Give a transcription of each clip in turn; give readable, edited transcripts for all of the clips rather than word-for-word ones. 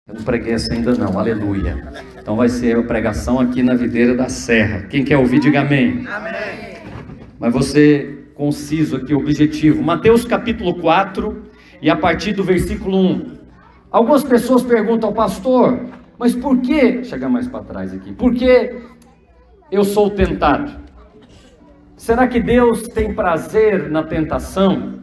Eu não preguei essa ainda não, aleluia. Então vai ser a pregação aqui na Videira da Serra. Quem quer ouvir, diga amém. Amém. Mas você conciso aqui, objetivo. Mateus capítulo 4 e a partir do versículo 1. Algumas pessoas perguntam ao pastor, mas por que, chegar mais para trás aqui, por que eu sou tentado? Será que Deus tem prazer na tentação?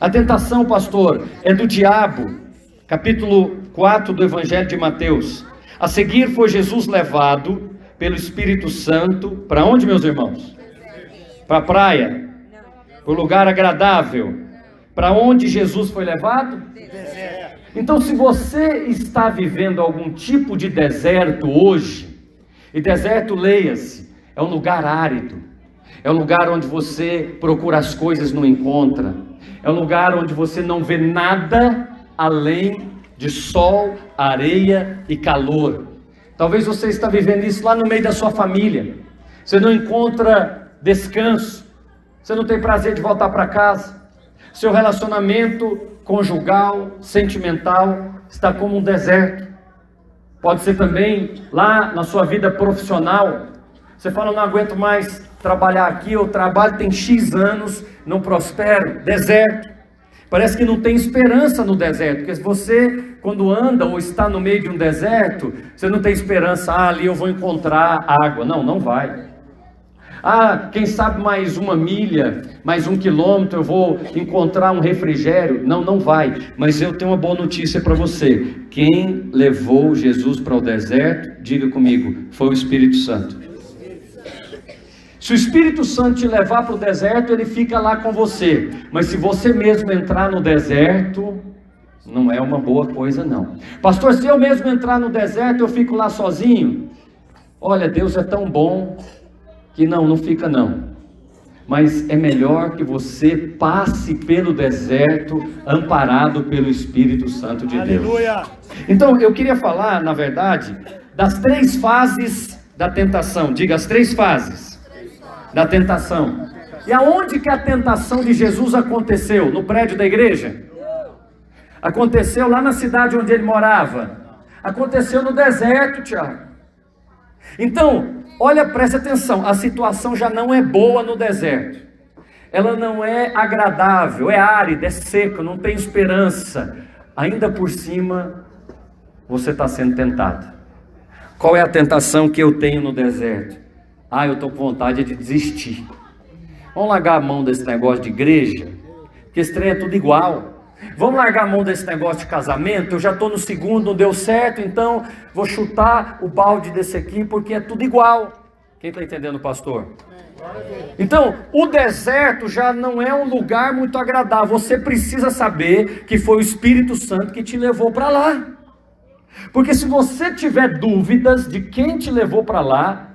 A tentação, pastor, é do diabo. Capítulo 4 do Evangelho de Mateus. A seguir foi Jesus levado pelo Espírito Santo, para onde, meus irmãos? Para a praia? Para o lugar agradável? Para onde Jesus foi levado? Deserto. Então, se você está vivendo algum tipo de deserto hoje, e deserto, leia-se, é um lugar árido, é um lugar onde você procura as coisas e não encontra, é um lugar onde você não vê nada além de sol, areia e calor. Talvez você está vivendo isso lá no meio da sua família. Você não encontra descanso, você não tem prazer de voltar para casa. Seu relacionamento conjugal, sentimental, está como um deserto. Pode ser também lá na sua vida profissional. Você fala, não aguento mais trabalhar aqui, eu trabalho tem X anos, não prospero, deserto. Parece que não tem esperança no deserto, porque se você, quando anda ou está no meio de um deserto, você não tem esperança, ali eu vou encontrar água. Não, não vai. Quem sabe mais uma milha, mais 1 quilômetro, eu vou encontrar um refrigério. Não, não vai. Mas eu tenho uma boa notícia para você. Quem levou Jesus para o deserto, diga comigo, foi o Espírito Santo. Se o Espírito Santo te levar para o deserto, ele fica lá com você. Mas se você mesmo entrar no deserto, não é uma boa coisa não. Pastor, se eu mesmo entrar no deserto, eu fico lá sozinho? Olha, Deus é tão bom que não fica não. Mas é melhor que você passe pelo deserto, amparado pelo Espírito Santo de Deus. Aleluia! Então, eu queria falar, na verdade, das 3 fases da tentação. Diga, as 3 fases da tentação. E aonde que a tentação de Jesus aconteceu? No prédio da igreja? Aconteceu lá na cidade onde ele morava. Aconteceu no deserto, Tiago. Então, olha, preste atenção, a situação já não é boa no deserto. Ela não é agradável, é árida, é seca, não tem esperança. Ainda por cima, você está sendo tentado. Qual é a tentação que eu tenho no deserto? Eu estou com vontade de desistir. Vamos largar a mão desse negócio de igreja, porque esse trem é tudo igual. Vamos largar a mão desse negócio de casamento, eu já estou no segundo, não deu certo, então vou chutar o balde desse aqui, porque é tudo igual. Quem está entendendo, pastor? Então, o deserto já não é um lugar muito agradável. Você precisa saber que foi o Espírito Santo que te levou para lá. Porque se você tiver dúvidas de quem te levou para lá,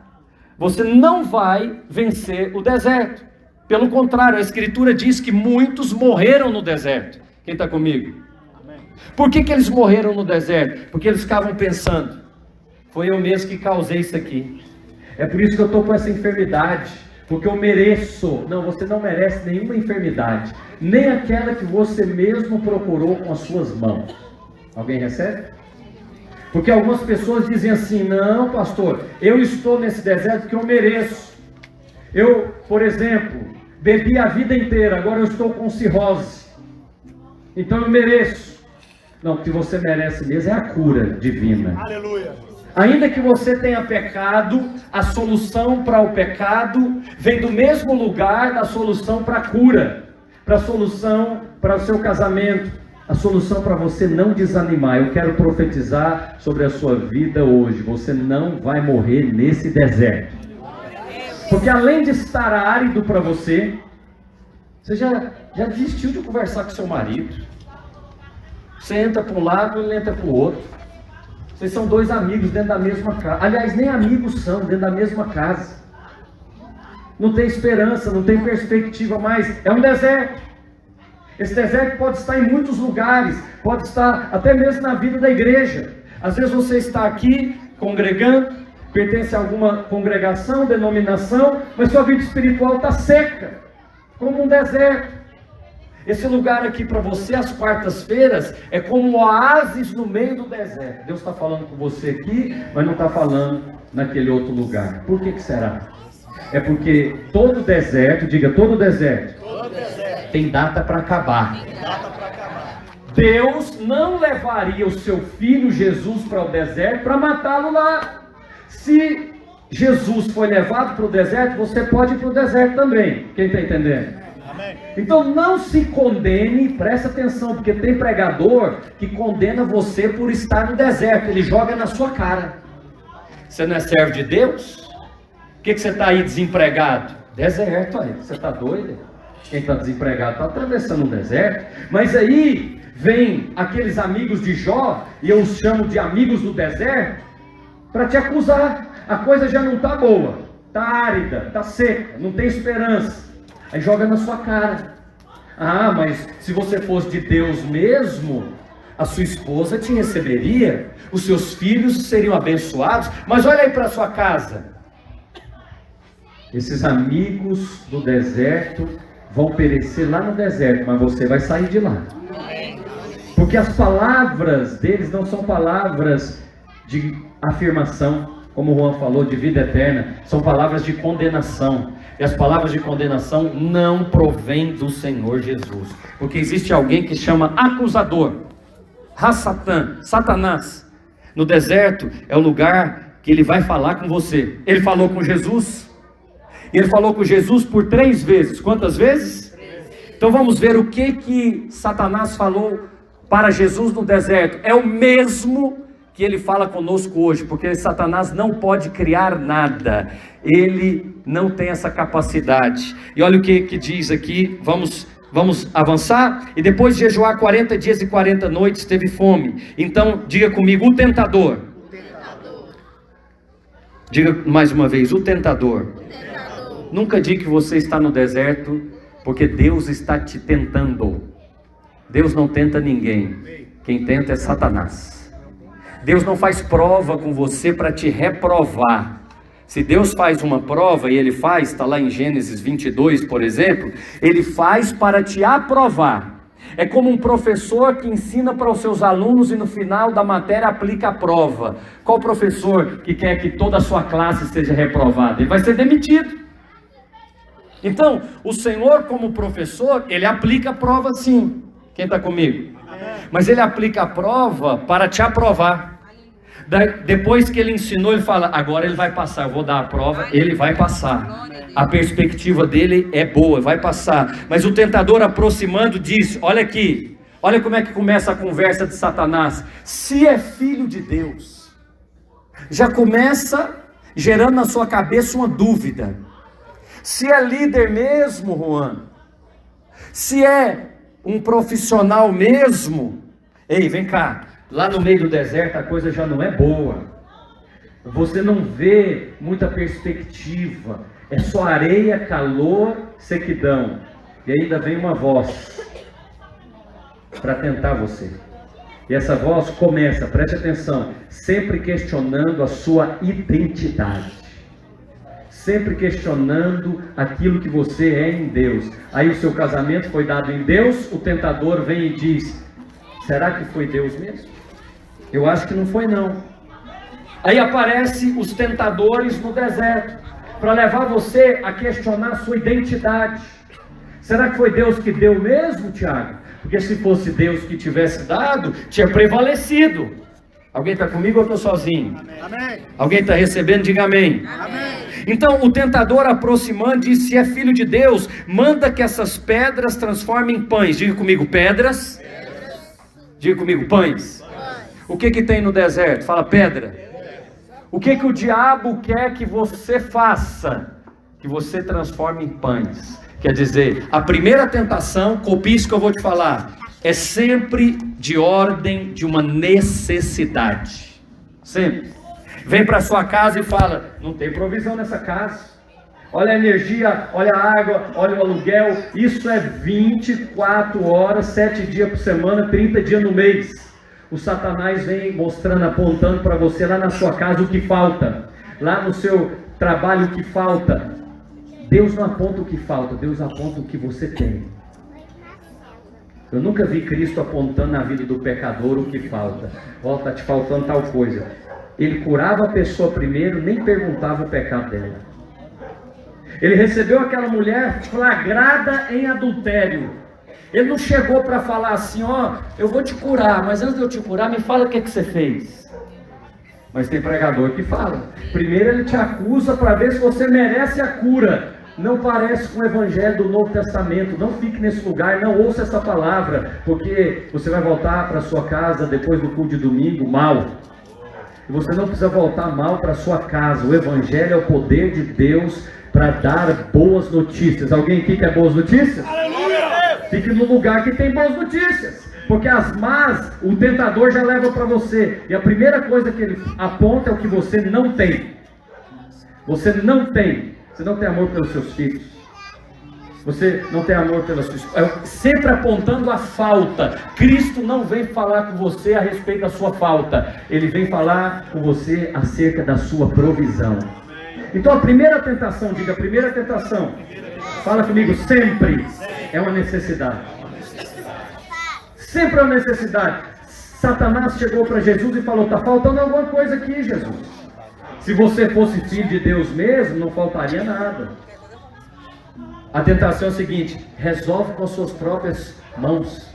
você não vai vencer o deserto. Pelo contrário, a Escritura diz que muitos morreram no deserto. Quem está comigo? Amém. Por que eles morreram no deserto? Porque eles ficavam pensando, foi eu mesmo que causei isso aqui. É por isso que eu estou com essa enfermidade, porque eu mereço. Não, você não merece nenhuma enfermidade, nem aquela que você mesmo procurou com as suas mãos. Alguém recebe? Porque algumas pessoas dizem assim, não pastor, eu estou nesse deserto porque eu mereço. Eu, por exemplo, bebi a vida inteira, agora eu estou com cirrose, então eu mereço. Não, o que você merece mesmo é a cura divina. Aleluia. Ainda que você tenha pecado, a solução para o pecado vem do mesmo lugar da solução para a cura, para a solução para o seu casamento, a solução para você não desanimar. Eu quero profetizar sobre a sua vida hoje. Você não vai morrer nesse deserto. Porque além de estar árido para você, você já desistiu de conversar com seu marido. Você entra para um lado e ele entra para o outro. Vocês são 2 amigos dentro da mesma casa. Aliás, nem amigos são dentro da mesma casa. Não tem esperança, não tem perspectiva mais. É um deserto. Esse deserto pode estar em muitos lugares, pode estar até mesmo na vida da igreja. Às vezes você está aqui congregando, pertence a alguma congregação, denominação, mas sua vida espiritual está seca, como um deserto. Esse lugar aqui para você, às quartas-feiras, é como um oásis no meio do deserto. Deus está falando com você aqui, mas não está falando naquele outro lugar. Por que será? É porque todo deserto, diga todo deserto, tem data para acabar. Deus não levaria o seu filho Jesus para o deserto para matá-lo lá. Se Jesus foi levado para o deserto, você pode ir para o deserto também. Quem está entendendo? Amém. Então não se condene, presta atenção, porque tem pregador que condena você por estar no deserto. Ele joga na sua cara. Você não é servo de Deus? Por que você está aí desempregado? Deserto aí, você está doido? Quem está desempregado está atravessando um deserto. Mas aí vem aqueles amigos de Jó, e eu os chamo de amigos do deserto, para te acusar. A coisa já não está boa, está árida, está seca, não tem esperança. Aí joga na sua cara. Ah, mas se você fosse de Deus mesmo, a sua esposa te receberia, os seus filhos seriam abençoados. Mas olha aí para a sua casa. Esses amigos do deserto vão perecer lá no deserto, mas você vai sair de lá. Porque as palavras deles não são palavras de afirmação, como o Juan falou, de vida eterna, são palavras de condenação. E as palavras de condenação não provêm do Senhor Jesus. Porque existe alguém que chama acusador, Ha-Satan, Satanás. No deserto é o lugar que ele vai falar com você. Ele falou com Jesus. Ele falou com Jesus por 3 vezes. Quantas vezes? 3. Então vamos ver o que Satanás falou para Jesus no deserto. É o mesmo que ele fala conosco hoje, porque Satanás não pode criar nada, ele não tem essa capacidade. E olha o que diz aqui, vamos avançar. E depois de jejuar 40 dias e 40 noites, teve fome. Então diga comigo, o tentador. Diga mais uma vez, o tentador. Nunca diga que você está no deserto, porque Deus está te tentando. Deus não tenta ninguém, quem tenta é Satanás. Deus não faz prova com você para te reprovar. Se Deus faz uma prova, e Ele faz, está lá em Gênesis 22, por exemplo, Ele faz para te aprovar. É como um professor que ensina para os seus alunos e no final da matéria aplica a prova. Qual professor que quer que toda a sua classe seja reprovada? Ele vai ser demitido. Então, o Senhor como professor, Ele aplica a prova sim. Quem está comigo? Mas Ele aplica a prova para te aprovar. Depois que Ele ensinou, Ele fala, agora Ele vai passar, eu vou dar a prova, Ele vai passar. A perspectiva dele é boa, vai passar. Mas o tentador aproximando disse, olha aqui, olha como é que começa a conversa de Satanás. Se é filho de Deus, já começa gerando na sua cabeça uma dúvida. Se é líder mesmo, Juan, se é um profissional mesmo, ei, vem cá, lá no meio do deserto a coisa já não é boa, você não vê muita perspectiva, é só areia, calor, sequidão, e ainda vem uma voz para tentar você, e essa voz começa, preste atenção, sempre questionando a sua identidade, sempre questionando aquilo que você é em Deus. Aí o seu casamento foi dado em Deus, o tentador vem e diz, será que foi Deus mesmo? Eu acho que não foi não. Aí aparecem os tentadores no deserto, para levar você a questionar a sua identidade. Será que foi Deus que deu mesmo, Tiago? Porque se fosse Deus que tivesse dado, tinha prevalecido. Alguém está comigo ou eu estou sozinho? Amém. Alguém está recebendo? Diga amém. Amém. Então o tentador aproximando disse, se é filho de Deus, manda que essas pedras transformem em pães. Diga comigo, pedras. Diga comigo, pães. O que tem no deserto? Fala, pedra. O que o diabo quer que você faça? Que você transforme em pães. Quer dizer, a primeira tentação, copia isso que eu vou te falar, é sempre de ordem de uma necessidade. Sempre. Vem para sua casa e fala, não tem provisão nessa casa. Olha a energia, olha a água, olha o aluguel. Isso é 24 horas, 7 dias por semana, 30 dias no mês. O Satanás vem mostrando, apontando para você lá na sua casa o que falta. Lá no seu trabalho o que falta. Deus não aponta o que falta, Deus aponta o que você tem. Eu nunca vi Cristo apontando na vida do pecador o que falta. Ó, está te faltando tal coisa. Ele curava a pessoa primeiro, nem perguntava o pecado dela. Ele recebeu aquela mulher flagrada em adultério. Ele não chegou para falar assim, ó, eu vou te curar, mas antes de eu te curar, me fala o que você fez. Mas tem pregador que fala. Primeiro ele te acusa para ver se você merece a cura. Não parece com o evangelho do Novo Testamento. Não fique nesse lugar, não ouça essa palavra, porque você vai voltar para sua casa depois do culto de domingo mal. E você não precisa voltar mal para sua casa. O evangelho é o poder de Deus para dar boas notícias. Alguém aqui quer boas notícias? Aleluia! Fique no lugar que tem boas notícias. Porque as más, o tentador já leva para você. E a primeira coisa que ele aponta é o que você não tem. Você não tem. Você não tem amor pelos seus filhos. Você não tem amor pelas suas esposas. Sempre apontando a falta. Cristo não vem falar com você a respeito da sua falta. Ele vem falar com você acerca da sua provisão. Então a primeira tentação, diga, a primeira tentação. Fala comigo, sempre é uma necessidade. Sempre é uma necessidade. Satanás chegou para Jesus e falou, está faltando alguma coisa aqui, Jesus. Se você fosse filho de Deus mesmo, não faltaria nada. A tentação é o seguinte, resolve com as suas próprias mãos.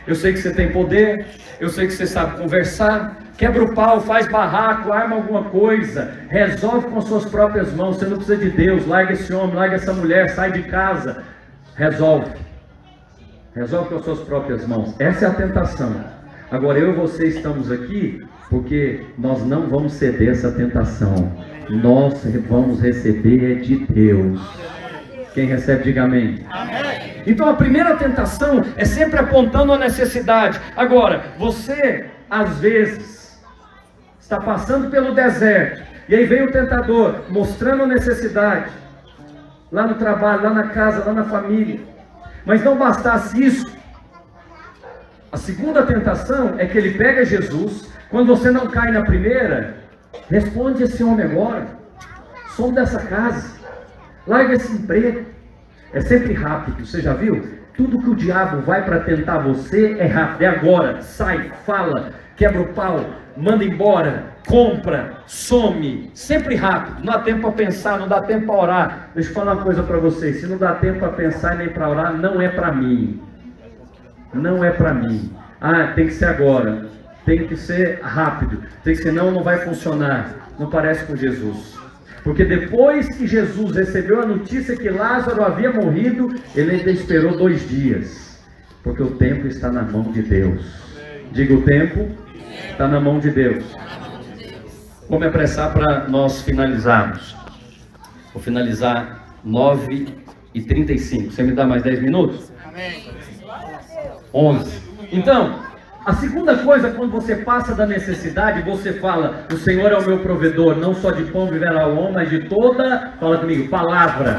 Eu sei que você tem poder, eu sei que você sabe conversar, quebra o pau, faz barraco, arma alguma coisa, resolve com as suas próprias mãos, você não precisa de Deus, larga esse homem, larga essa mulher, sai de casa, resolve. Resolve com as suas próprias mãos. Essa é a tentação. Agora eu e você estamos aqui porque nós não vamos ceder essa tentação. Nós vamos receber de Deus. Quem recebe, diga amém. Amém. Então a primeira tentação é sempre apontando a necessidade. Agora, você às vezes está passando pelo deserto e aí vem o tentador mostrando a necessidade. Lá no trabalho, lá na casa, lá na família. Mas não bastasse isso, a segunda tentação é que ele pega Jesus. Quando você não cai na primeira, responde esse homem agora, some dessa casa, larga esse emprego. É sempre rápido, você já viu? Tudo que o diabo vai para tentar você é rápido, é agora, sai, fala, quebra o pau, manda embora, compra, some, sempre rápido. Não dá tempo para pensar, não dá tempo para orar. Deixa eu falar uma coisa para vocês, se não dá tempo para pensar e nem para orar, não é para mim. Não é para mim. Ah, tem que ser agora, tem que ser rápido, tem que ser, não vai funcionar. Não parece com Jesus. Porque depois que Jesus recebeu a notícia que Lázaro havia morrido, ele ainda esperou 2 dias. Porque o tempo está na mão de Deus. Diga, o tempo está na mão de Deus. Vou me apressar para nós finalizarmos. Vou finalizar 9h35. Você me dá mais 10 minutos? Amém. 11. Então, a segunda coisa, quando você passa da necessidade, você fala, o Senhor é o meu provedor, não só de pão viverá o homem, mas de toda, fala comigo, palavra.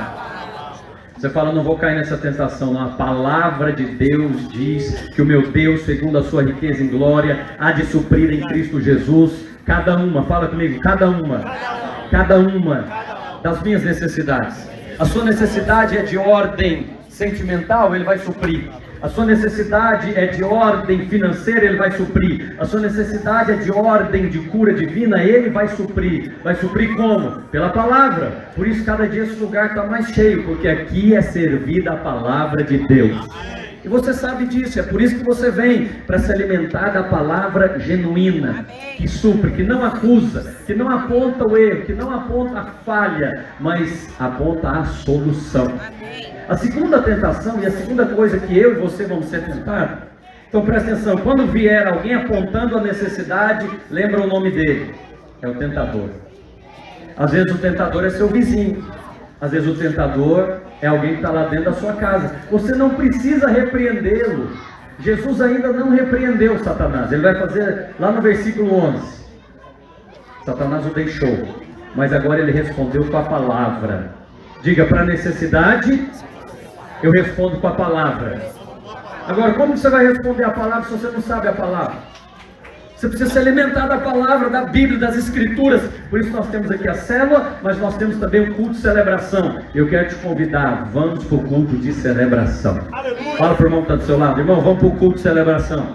Você fala, não vou cair nessa tentação, não. A palavra de Deus diz que o meu Deus, segundo a sua riqueza em glória, há de suprir em Cristo Jesus, cada uma, fala comigo, cada uma das minhas necessidades. A sua necessidade é de ordem sentimental, Ele vai suprir. A sua necessidade é de ordem financeira, Ele vai suprir. A sua necessidade é de ordem de cura divina, Ele vai suprir. Vai suprir como? Pela palavra. Por isso cada dia esse lugar está mais cheio, porque aqui é servida a palavra de Deus. E você sabe disso, é por isso que você vem, para se alimentar da palavra genuína, que supre, que não acusa, que não aponta o erro, que não aponta a falha, mas aponta a solução. A segunda tentação e a segunda coisa que eu e você vamos ser tentados, então presta atenção, quando vier alguém apontando a necessidade, lembra o nome dele, é o tentador. Às vezes o tentador é seu vizinho, às vezes o tentador é alguém que está lá dentro da sua casa. Você não precisa repreendê-lo. Jesus ainda não repreendeu Satanás. Ele vai fazer lá no versículo 11. Satanás o deixou, mas agora ele respondeu com a palavra. Diga, para a necessidade, eu respondo com a palavra. Agora, como você vai responder a palavra se você não sabe a palavra? Você precisa se alimentar da palavra, da Bíblia, das Escrituras. Por isso nós temos aqui a célula, mas nós temos também o culto de celebração. Eu quero te convidar, vamos para o culto de celebração. Aleluia. Fala para o irmão que está do seu lado, irmão, vamos para o culto de celebração.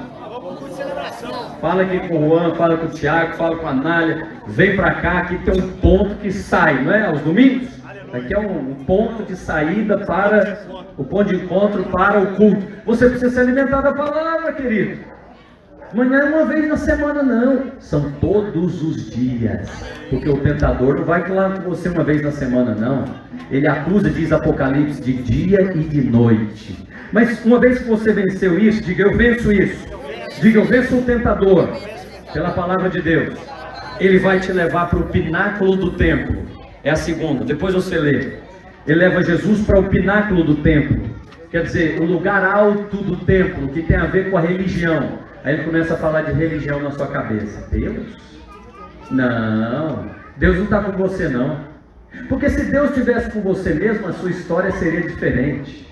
Fala aqui com o Juan, fala com o Tiago, fala com a Nália. Vem para cá, aqui tem um ponto que sai, não é? Aos domingos? Aqui é um ponto de saída para o ponto de encontro para o culto. Você precisa se alimentar da palavra, querido. Mas não é uma vez na semana, não. São todos os dias. Porque o tentador não vai falar com você uma vez na semana, não. Ele acusa, diz Apocalipse, de dia e de noite. Mas uma vez que você venceu isso, diga, eu venço isso. Diga, eu venço o tentador. Pela palavra de Deus. Ele vai te levar para o pináculo do templo. É a segunda, depois você lê. Ele leva Jesus para o pináculo do templo. Quer dizer, o lugar alto do templo, que tem a ver com a religião. Aí ele começa a falar de religião na sua cabeça. Deus? Não. Deus não está com você, não. Porque se Deus estivesse com você mesmo, a sua história seria diferente.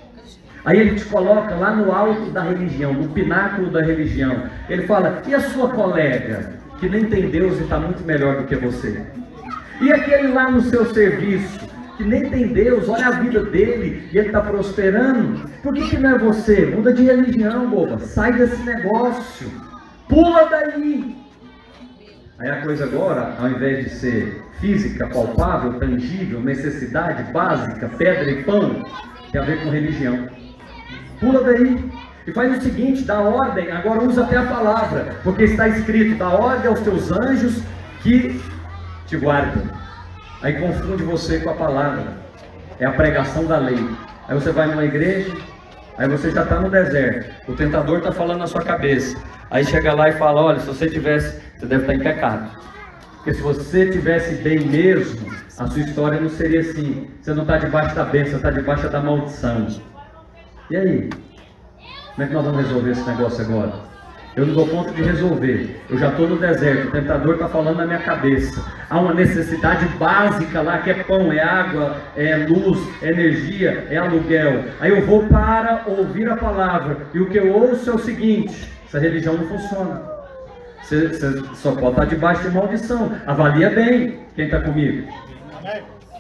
Aí ele te coloca lá no alto da religião, no pináculo da religião. Ele fala, e a sua colega, que nem tem Deus e está muito melhor do que você? E aquele lá no seu serviço, que nem tem Deus, olha a vida dele, e ele está prosperando. Por que não é você? Muda de religião, boba. Sai desse negócio. Pula daí. Aí a coisa agora, ao invés de ser física, palpável, tangível, necessidade básica, pedra e pão, tem a ver com religião. Pula daí. E faz o seguinte, dá ordem, agora usa até a palavra, porque está escrito, dá ordem aos teus anjos que te guardam. Aí confunde você com a palavra. É a pregação da lei. Aí você vai numa igreja, aí você já está no deserto. O tentador está falando na sua cabeça. Aí chega lá e fala, olha, se você tivesse, você deve estar em pecado. Porque se você tivesse bem mesmo, a sua história não seria assim. Você não está debaixo da bênção, está debaixo da maldição. E aí? Como é que nós vamos resolver esse negócio agora? Eu não dou conta de resolver. Eu já estou no deserto. O tentador está falando na minha cabeça. Há uma necessidade básica lá, que é pão, é água, é luz, é energia, é aluguel. Aí eu vou para ouvir a palavra. E o que eu ouço é o seguinte: essa religião não funciona. Você só pode estar debaixo de maldição. Avalia bem quem está comigo.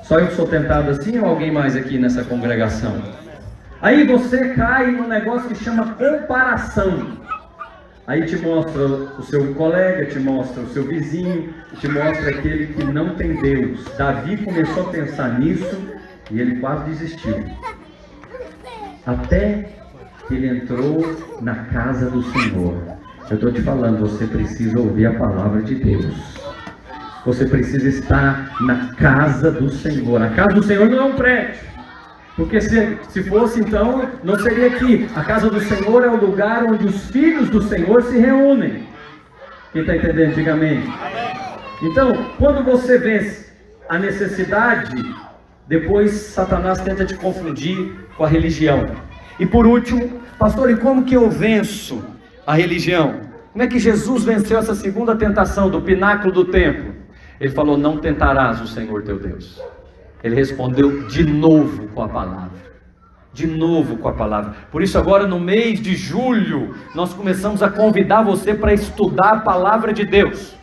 Só eu que sou tentado assim ou alguém mais aqui nessa congregação? Aí você cai num negócio que chama comparação. Aí te mostra o seu colega, te mostra o seu vizinho, te mostra aquele que não tem Deus. Davi começou a pensar nisso e ele quase desistiu. Até que ele entrou na casa do Senhor. Eu estou te falando, você precisa ouvir a palavra de Deus. Você precisa estar na casa do Senhor. A casa do Senhor não é um prédio. Porque se fosse então, não seria aqui. A casa do Senhor é o lugar onde os filhos do Senhor se reúnem. Quem está entendendo, diga amém. Então, quando você vence a necessidade, depois Satanás tenta te confundir com a religião. E por último, pastor, e como que eu venço a religião? Como é que Jesus venceu essa segunda tentação do pináculo do templo? Ele falou, não tentarás o Senhor teu Deus. Ele respondeu de novo com a palavra. De novo com a palavra. Por isso agora no mês de julho, nós começamos a convidar você para estudar a palavra de Deus.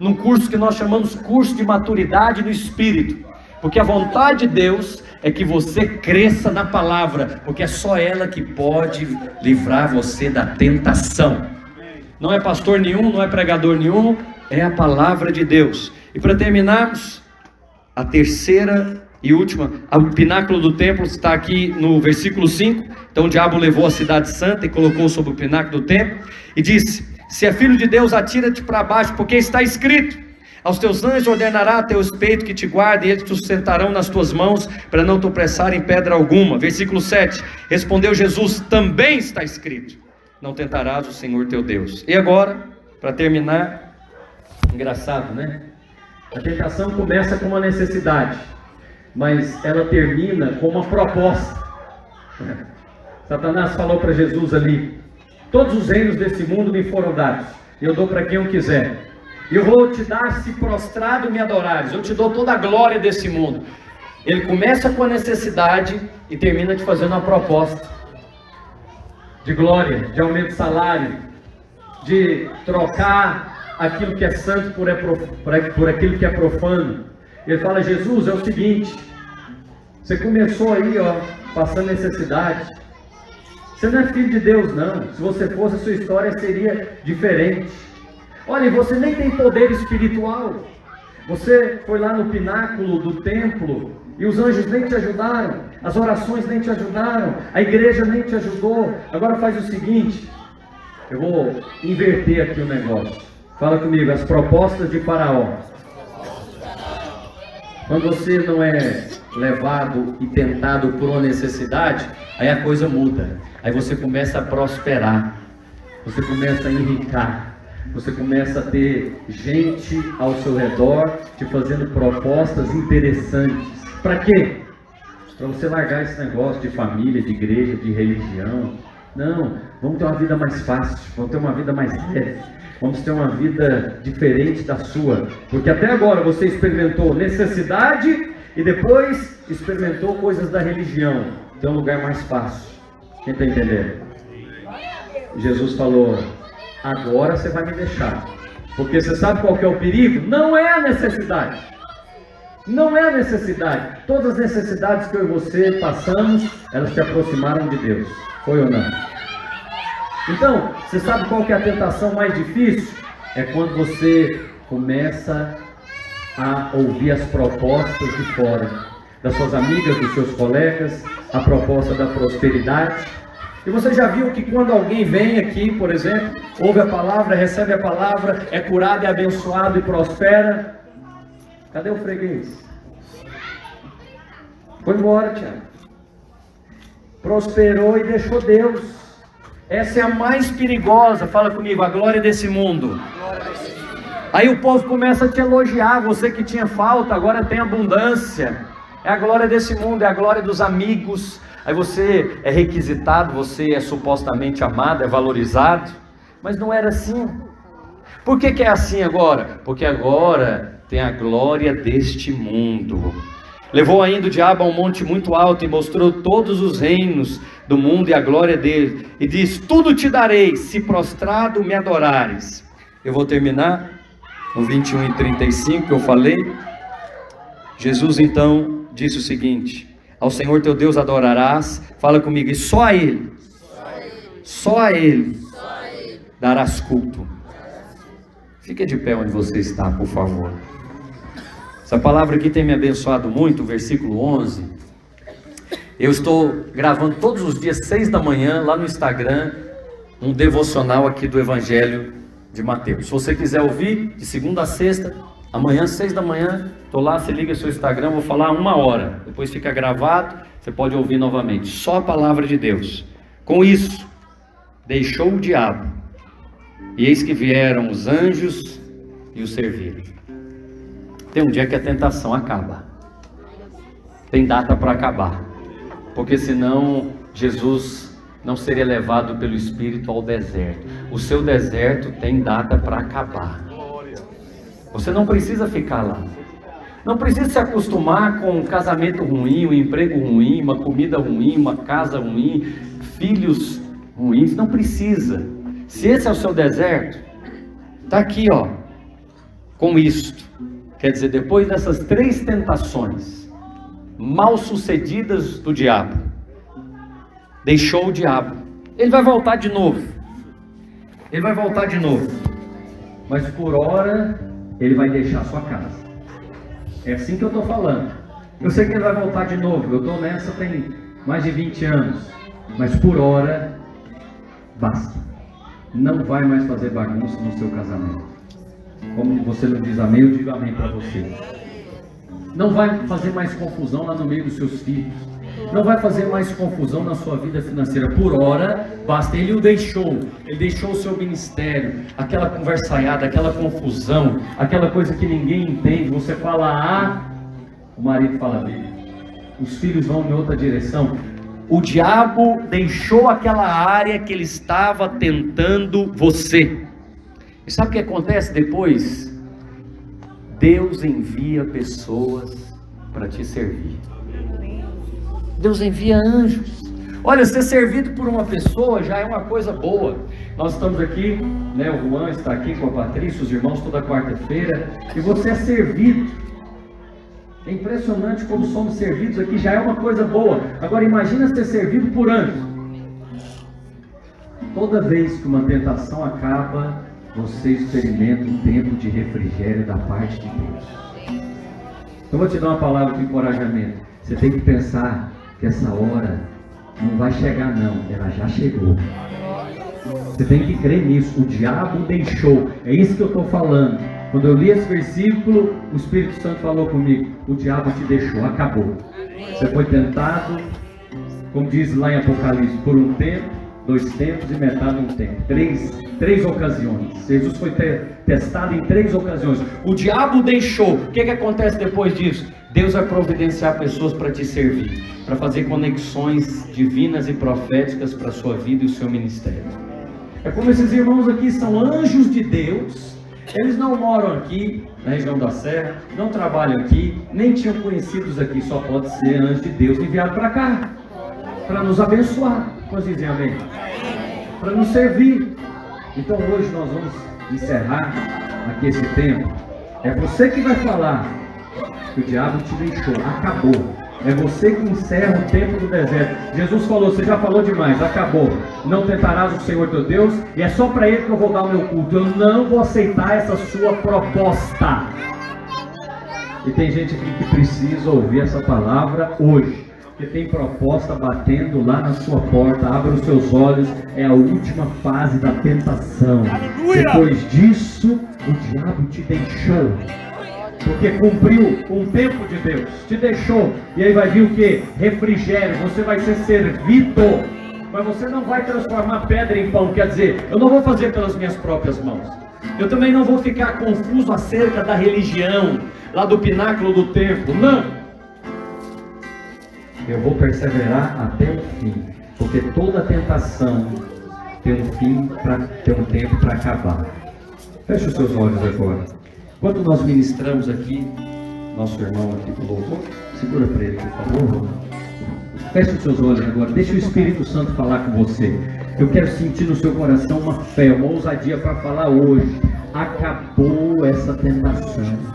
Num curso que nós chamamos curso de maturidade no Espírito. Porque a vontade de Deus é que você cresça na palavra. Porque é só ela que pode livrar você da tentação. Não é pastor nenhum, não é pregador nenhum, é a palavra de Deus. E para terminarmos, a terceira e última, o pináculo do templo está aqui no versículo 5. Então o diabo levou a cidade santa e colocou sobre o pináculo do templo e disse, se é filho de Deus, atira-te para baixo, porque está escrito, aos teus anjos ordenará a teu respeito que te guardem, e eles te sustentarão nas tuas mãos, para não tropeçar em pedra alguma. Versículo 7, respondeu Jesus, também está escrito, não tentarás o Senhor teu Deus. E agora, para terminar, engraçado, né? A tentação começa com uma necessidade, mas ela termina com uma proposta. Satanás falou para Jesus ali, todos os reinos desse mundo me foram dados, e eu dou para quem eu quiser. Eu vou te dar se prostrado me adorares, eu te dou toda a glória desse mundo. Ele começa com a necessidade e termina te fazendo uma proposta de glória, de aumento de salário, de trocar aquilo que é santo por aquilo que é profano. Ele fala: Jesus, é o seguinte, você começou aí, passando necessidade. Você não é filho de Deus, não. Se você fosse, a sua história seria diferente. Olha, você nem tem poder espiritual. Você foi lá no pináculo do templo e os anjos nem te ajudaram, as orações nem te ajudaram, a igreja nem te ajudou. Agora faz o seguinte, eu vou inverter aqui o negócio. Fala comigo, as propostas de Faraó. Quando você não é levado e tentado por uma necessidade, aí a coisa muda. Aí você começa a prosperar, você começa a enricar. Você começa a ter gente ao seu redor te fazendo propostas interessantes. Para quê? Para você largar esse negócio de família, de igreja, de religião. Não, vamos ter uma vida mais fácil, vamos ter uma vida mais leve, vamos ter uma vida diferente da sua. Porque até agora você experimentou necessidade e depois experimentou coisas da religião. Tem um lugar mais fácil. Quem está entendendo? Jesus falou: agora você vai me deixar, porque você sabe qual que é o perigo? Não é a necessidade, não é a necessidade. Todas as necessidades que eu e você passamos, elas te aproximaram de Deus, foi ou não? Então, você sabe qual que é a tentação mais difícil? É quando você começa a ouvir as propostas de fora, das suas amigas, dos seus colegas, a proposta da prosperidade. E você já viu que quando alguém vem aqui, por exemplo, ouve a palavra, recebe a palavra, é curado, é abençoado e prospera, cadê o freguês? Foi embora, Tiago. Prosperou e deixou Deus. Essa é a mais perigosa. Fala comigo, a glória desse mundo. Aí o povo começa a te elogiar, você que tinha falta, agora tem abundância. É a glória desse mundo, é a glória dos amigos. Aí você é requisitado, você é supostamente amado, é valorizado, mas não era assim. Por que é assim agora? Porque agora tem a glória deste mundo. Levou ainda o diabo a um monte muito alto e mostrou todos os reinos do mundo e a glória dele. E diz: tudo te darei, se prostrado me adorares. Eu vou terminar no 21 e 35 que eu falei. Jesus então disse o seguinte: ao Senhor teu Deus adorarás, fala comigo, e só a Ele darás culto. Fique de pé onde você está, por favor. Essa palavra aqui tem me abençoado muito, o versículo 11. Eu estou gravando todos os dias 6 da manhã, lá no Instagram, um devocional aqui do Evangelho de Mateus. Se você quiser ouvir, de segunda a sexta, amanhã 6 da manhã, estou lá, você liga seu Instagram, vou falar 1 hora, depois fica gravado, você pode ouvir novamente, só a palavra de Deus. Com isso, deixou o diabo, e eis que vieram os anjos e o serviram. Tem um dia que a tentação acaba, tem data para acabar, porque senão Jesus não seria levado pelo Espírito ao deserto. O seu deserto tem data para acabar. Você não precisa ficar lá. Não precisa se acostumar com um casamento ruim, um emprego ruim, uma comida ruim, uma casa ruim, filhos ruins. Não precisa. Se esse é o seu deserto, está aqui, com isto. Quer dizer, depois dessas 3 tentações mal sucedidas do diabo, deixou o diabo. Ele vai voltar de novo. Ele vai voltar de novo. Mas por hora ele vai deixar a sua casa. É assim que eu estou falando. Eu sei que ele vai voltar de novo. Eu estou nessa tem mais de 20 anos. Mas por hora, basta. Não vai mais fazer bagunça no seu casamento. Como você não diz amém, eu digo amém para você. Não vai fazer mais confusão lá no meio dos seus filhos. Não vai fazer mais confusão na sua vida financeira. Por hora, basta. Ele o deixou. Ele deixou o seu ministério. Aquela conversaiada, aquela confusão, aquela coisa que ninguém entende. Você fala A, o marido fala B. Os filhos vão em outra direção. O diabo deixou aquela área que ele estava tentando você. E sabe o que acontece depois? Deus envia pessoas para te servir. Deus envia anjos. Olha, ser servido por uma pessoa já é uma coisa boa. Nós estamos aqui, né, o Juan está aqui com a Patrícia, os irmãos toda quarta-feira, e você é servido. É impressionante como somos servidos aqui, já é uma coisa boa. Agora imagina ser servido por anjos. Toda vez que uma tentação acaba, você experimenta um tempo de refrigério da parte de Deus. Eu vou te dar uma palavra de encorajamento. Você tem que pensar que essa hora não vai chegar não, ela já chegou. Você tem que crer nisso. O diabo deixou. É isso que eu estou falando. Quando eu li esse versículo, o Espírito Santo falou comigo: o diabo te deixou, acabou. Você foi tentado, como diz lá em Apocalipse, por um tempo, 2 tempos e metade de um tempo. Três ocasiões. Jesus foi testado em 3 ocasiões. O diabo deixou. O que acontece depois disso? Deus vai providenciar pessoas para te servir, para fazer conexões divinas e proféticas para a sua vida e o seu ministério. É como esses irmãos aqui são anjos de Deus. Eles não moram aqui na região da Serra, não trabalham aqui, nem tinham conhecidos aqui. Só pode ser anjo de Deus enviado para cá, para nos abençoar. Quantos dizem amém? Para nos servir. Então hoje nós vamos encerrar aqui esse tempo. É você que vai falar que o diabo te deixou, acabou. É você que encerra o tempo do deserto. Jesus falou: você já falou demais, acabou. Não tentarás o Senhor teu Deus, e é só para Ele que eu vou dar o meu culto. Eu não vou aceitar essa sua proposta. E tem gente aqui que precisa ouvir essa palavra hoje, porque tem proposta batendo lá na sua porta. Abra os seus olhos, é a última fase da tentação. Aleluia! Depois disso, o diabo te deixou, porque cumpriu um tempo de Deus, te deixou. E aí vai vir o que? Refrigério. Você vai ser servido, mas você não vai transformar pedra em pão. Quer dizer, eu não vou fazer pelas minhas próprias mãos. Eu também não vou ficar confuso acerca da religião, lá do pináculo do templo. Não! Eu vou perseverar até o fim, porque toda tentação tem um fim, tem um tempo para acabar. Feche os seus olhos agora. Quando nós ministramos aqui, nosso irmão aqui do louvor, segura para ele, por favor. Feche os seus olhos agora, deixa o Espírito Santo falar com você. Eu quero sentir no seu coração uma fé, uma ousadia para falar hoje. Acabou essa tentação.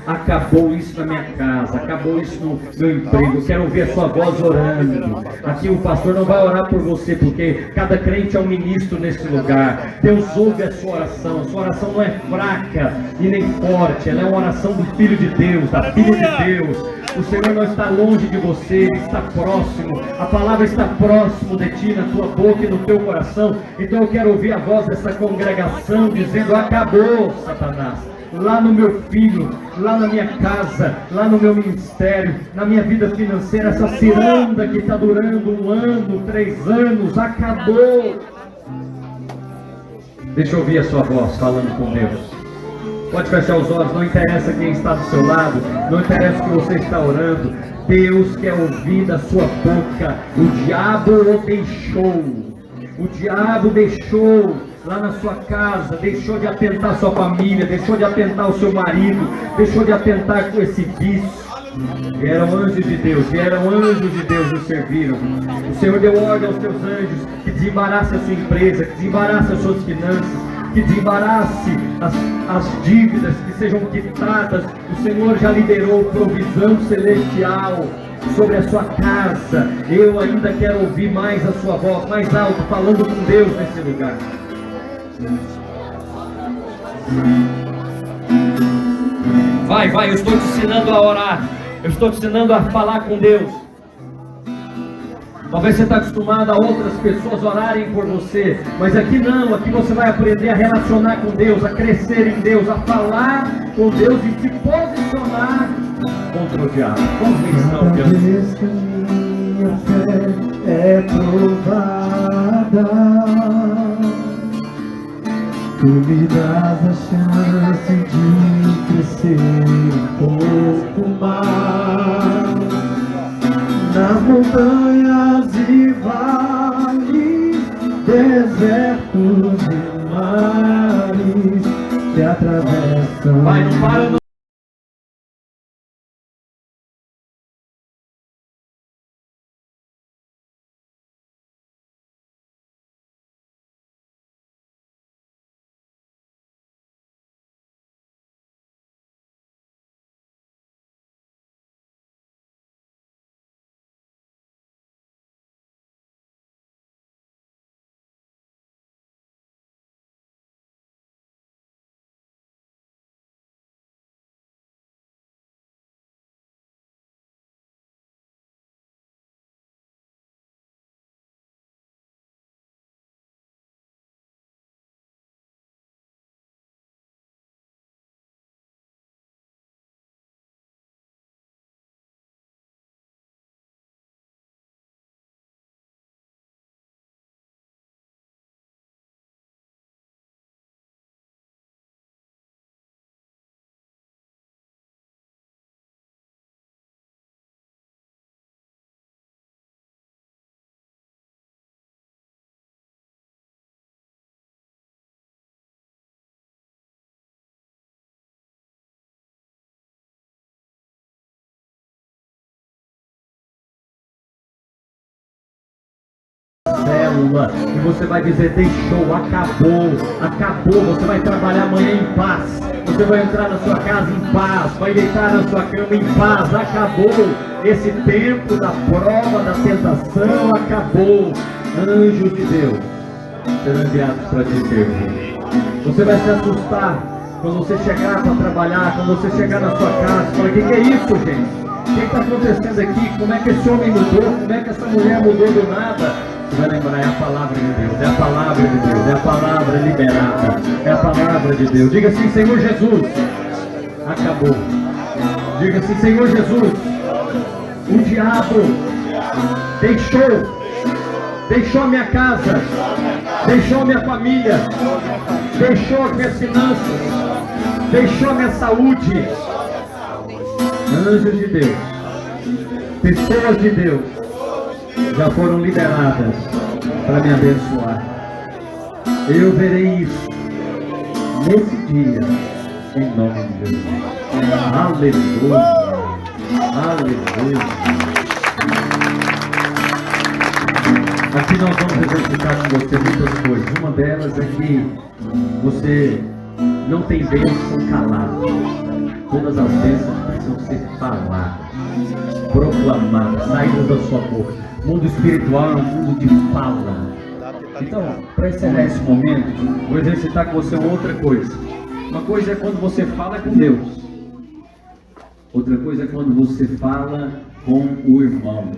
Acabou isso na minha casa, acabou isso no meu emprego. Eu quero ouvir a sua voz orando. Aqui o pastor não vai orar por você, porque cada crente é um ministro nesse lugar. Deus ouve a sua oração. A sua oração não é fraca e nem forte. Ela é uma oração do Filho de Deus, da Filha de Deus. O Senhor não está longe de você, Ele está próximo. A palavra está próximo de ti, na tua boca e no teu coração. Então eu quero ouvir a voz dessa congregação dizendo: acabou, Satanás. Lá no meu filho, lá na minha casa, lá no meu ministério, na minha vida financeira, essa ciranda que está durando 1 ano, 3 anos, acabou. Deixa eu ouvir a sua voz falando com Deus. Pode fechar os olhos, não interessa quem está do seu lado, não interessa o que você está orando. Deus quer ouvir da sua boca. O diabo o deixou. O diabo deixou lá na sua casa, deixou de atentar a sua família, deixou de atentar o seu marido, deixou de atentar com esse vício. Vieram anjos de Deus nos serviram. O Senhor deu ordem aos teus anjos que desembarasse a sua empresa, que desembarasse as suas finanças, que desembarasse as dívidas, que sejam quitadas. O Senhor já liberou provisão celestial sobre a sua casa. Eu ainda quero ouvir mais a sua voz, mais alto, falando com Deus nesse lugar. Vai, eu estou te ensinando a orar. Eu estou te ensinando a falar com Deus. Talvez você está acostumado a outras pessoas orarem por você, mas aqui não, aqui você vai aprender a relacionar com Deus, a crescer em Deus, a falar com Deus e se posicionar contra o diabo. Vamos ministrar o diabo. Minha fé é provada, tu me dás a chance de crescer um pouco mais nas montanhas e vales, desertos e mares que atravessam. Vai, não para, não. célula e você vai dizer: deixou, acabou, acabou. Você vai trabalhar amanhã em paz, você vai entrar na sua casa em paz, vai deitar na sua cama em paz. Acabou esse tempo da prova, da tentação, acabou. Anjos de Deus serão enviados para te servir. Você vai se assustar quando você chegar para trabalhar, quando você chegar na sua casa, fala: o que é isso, gente? O que está acontecendo aqui? Como é que esse homem mudou? Como é que essa mulher mudou do nada? Você vai lembrar: é a palavra de Deus, é a palavra de Deus, é a palavra liberada, é a palavra de Deus. Diga assim: Senhor Jesus, acabou. Diga assim: Senhor Jesus, o diabo deixou a minha casa, deixou a minha família, deixou as minhas finanças, deixou a minha saúde. Anjos de Deus, pessoas de Deus já foram liberadas para me abençoar. Eu verei isso nesse dia, em nome de Jesus. Aleluia, aleluia. Aqui nós vamos exercitar com você muitas coisas. Uma delas é que você não tem bênção calada. Todas as bênçãos precisam ser faladas, proclamadas, saídas da sua boca. O mundo espiritual é um mundo de fala. Então, para encerrar esse momento, vou exercitar com você uma outra coisa. Uma coisa é quando você fala com Deus. Outra coisa é quando você fala com o irmão.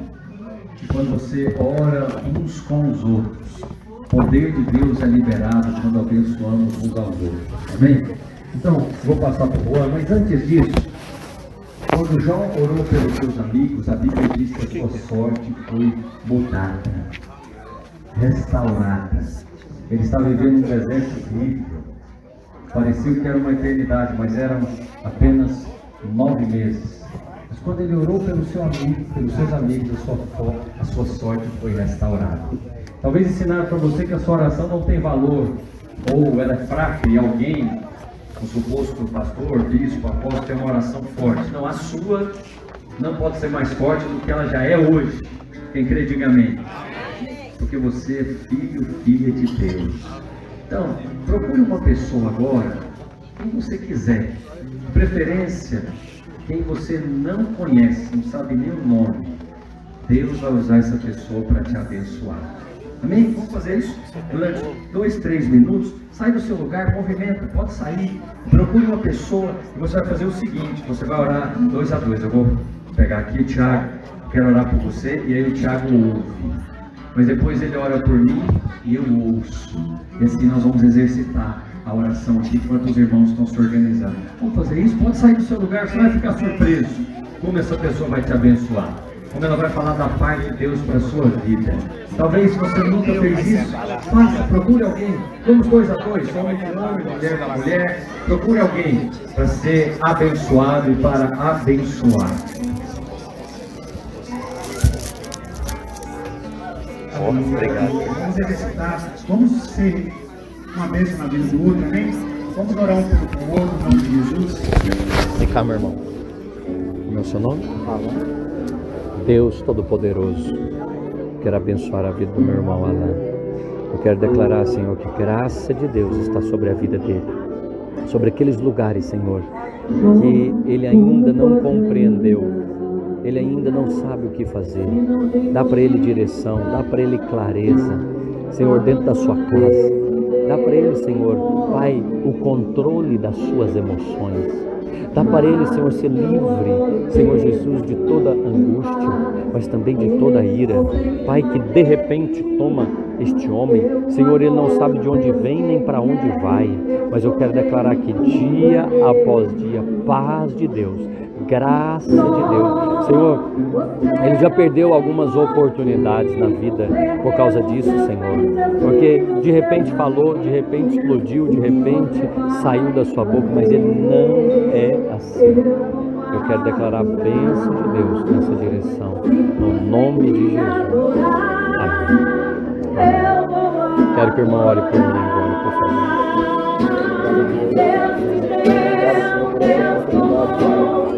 Quando você ora uns com os outros. O poder de Deus é liberado quando abençoamos uns aos outros. Amém? Então, vou passar por Juan, mas antes disso, quando João orou pelos seus amigos, a Bíblia diz que a sua sorte foi mudada, restaurada. Ele estava vivendo um deserto terrível. Parecia que era uma eternidade, mas eram apenas 9 meses. Mas quando ele orou pelo seu amigo, pelos seus amigos, a sua sorte foi restaurada. Talvez ensinaram para você que a sua oração não tem valor, ou ela é fraca e alguém, o suposto pastor, bispo, apóstolo, tem uma oração forte. Não, a sua não pode ser mais forte do que ela já é hoje. Quem crê, diga amém. Porque você é filho, filha de Deus. Então, procure uma pessoa agora, quem você quiser. De preferência, quem você não conhece, não sabe nem o nome. Deus vai usar essa pessoa para te abençoar. Amém? Vamos fazer isso? Durante 2, 3 minutos, sai do seu lugar, movimenta, pode sair, procure uma pessoa e você vai fazer o seguinte: você vai orar 2 a 2. Eu vou pegar aqui o Tiago, quero orar por você, e aí o Tiago ouve. Mas depois ele ora por mim e eu ouço. E assim nós vamos exercitar a oração aqui enquanto os irmãos estão se organizando. Vamos fazer isso? Pode sair do seu lugar, você vai ficar surpreso como essa pessoa vai te abençoar. Como ela vai falar da parte de Deus para a sua vida. Talvez você nunca fez isso, faça, procure alguém. Vamos 2 a 2, homem com homem, mulher com mulher. Procure alguém para ser abençoado e para abençoar. Obrigado. Vamos exercitar, vamos ser uma bênção na vida do outro, amém? Vamos orar um pelo outro, em nome de Jesus. Vem cá, meu irmão. Como é o seu nome? Deus Todo-Poderoso, quero abençoar a vida do meu irmão Alan. Eu quero declarar, Senhor, que graça de Deus está sobre a vida dele, sobre aqueles lugares, Senhor, que ele ainda não compreendeu, ele ainda não sabe o que fazer. Dá para ele direção, dá para ele clareza, Senhor, dentro da sua casa. Dá para ele, Senhor, Pai, o controle das suas emoções. Dá para ele, Senhor, ser livre, Senhor Jesus, de toda angústia, mas também de toda ira. Pai, que de repente toma este homem, Senhor, ele não sabe de onde vem nem para onde vai, mas eu quero declarar que dia após dia, paz de Deus, graça de Deus. Senhor, ele já perdeu algumas oportunidades na vida por causa disso, Senhor, porque de repente falou, de repente explodiu, de repente saiu da sua boca, mas ele não é assim. Eu quero declarar a bênção de Deus nessa direção, no nome de Jesus. Amém. Amém. Quero que o irmão ore por mim agora, por favor.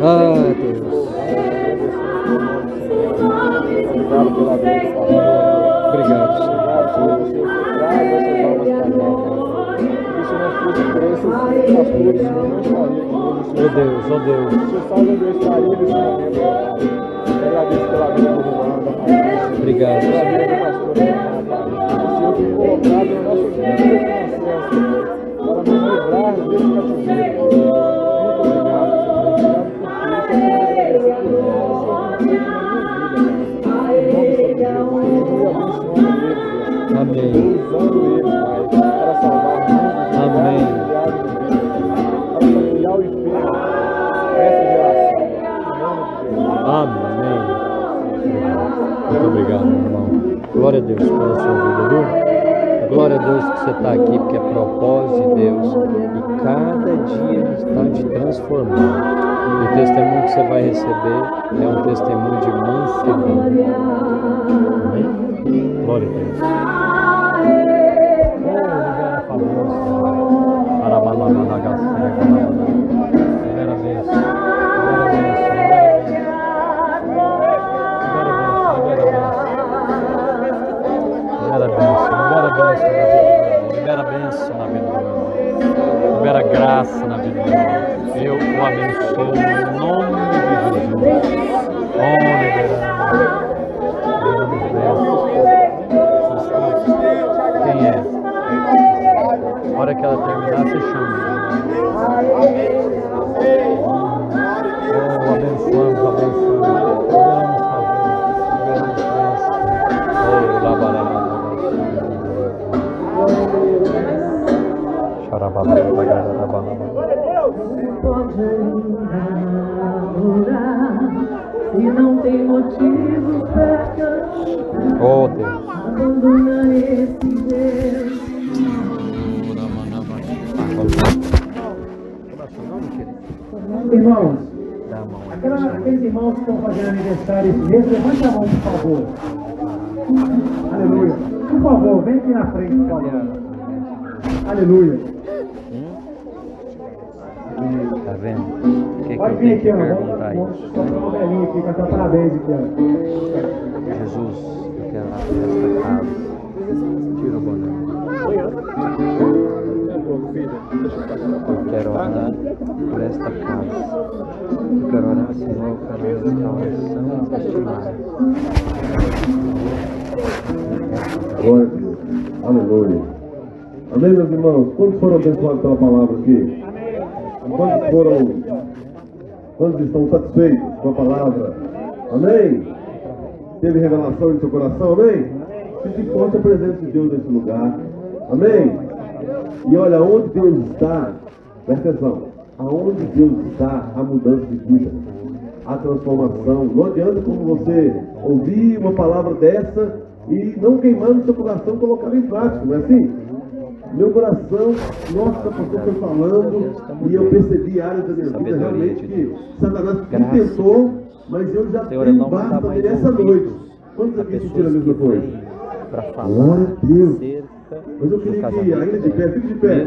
Ah, Deus. Obrigado, Senhor. nossos pastores, Senhor, não estaria aqui hoje, Senhor. Ó Deus, ó Deus. O Senhor sabe onde eu estaria nesse momento, Pai. Eu agradeço pela vida do Ronaldo, Pai. Obrigado, Pela Senhor. vida do pastor Ronaldo, Pai. O Senhor tem colocado na nossa vida financeira, Senhor, para nos livrar desse cativeiro. Muito obrigado, Senhor. Obrigado por tudo. Eu quero agradecer por tudo. O Senhor tem feito na minha vida, Pai. Em nome de Jesus, continue abençoando eles, Deus. Amém. Usando eles, Pai, para salvar muitos, Amém. milhares de vidas, para familiar o enfermo dessa geração. Em nome de Jesus. Amém. Muito obrigado, meu irmão. Glória a Deus pela sua vida, viu? Glória a Deus que você está aqui, porque é propósito de Deus. E cada dia Ele está te transformando. E o testemunho que você vai receber é um testemunho de mansidão. Amém? Glória a Deus. Oh, libera a favor, para balabalagasé, libera a bênção. Libera bênção na vida do meu irmão. Libera graça na vida do meu irmão. Eu o abençoo no nome de Jesus. Quem é? Na hora que ela terminar, você chama. Abençoamos. Liberamos favor. Liberamos graça. E não tem motivo pra cantar. Oh Deus. Abandona esse Deus. Irmãos, Dá a mão. aqueles irmãos que estão fazendo aniversário esse mês, levanta a mão, por favor. Aleluia. Por favor, vem aqui na frente, por favor. Aleluia. Tá vendo? O que Pode eu vir tenho aqui, que ó. perguntar Vamos isso? tocar uma velhinha aqui, cantar parabéns aqui, ó. Jesus, eu quero lá nesta casa. Tira o boné. Eu quero orar por esta casa. Eu quero orar, Senhor, pela restauração deste lar. Glória a Deus. Aleluia. Amém, meus irmãos? Quantos foram abençoados pela palavra aqui? Quantos estão satisfeitos com a palavra? Amém? Teve revelação em seu coração? Amém? Sente forte a presença de Deus nesse lugar. Amém? E olha, onde Deus está, presta atenção, aonde Deus está, a mudança de vida, a transformação. Não adianta como você ouvir uma palavra dessa e não queimar no seu coração, colocar em prática, não é assim? Meu coração, nossa, pastor foi falando e eu percebi áreas da minha vida realmente que Satanás me tentou, mas eu já tenho basta dele essa noite. Quantos aqui sentiram a mesma coisa? Glória a Deus. Mas eu queria que, ainda de pé, fique de pé.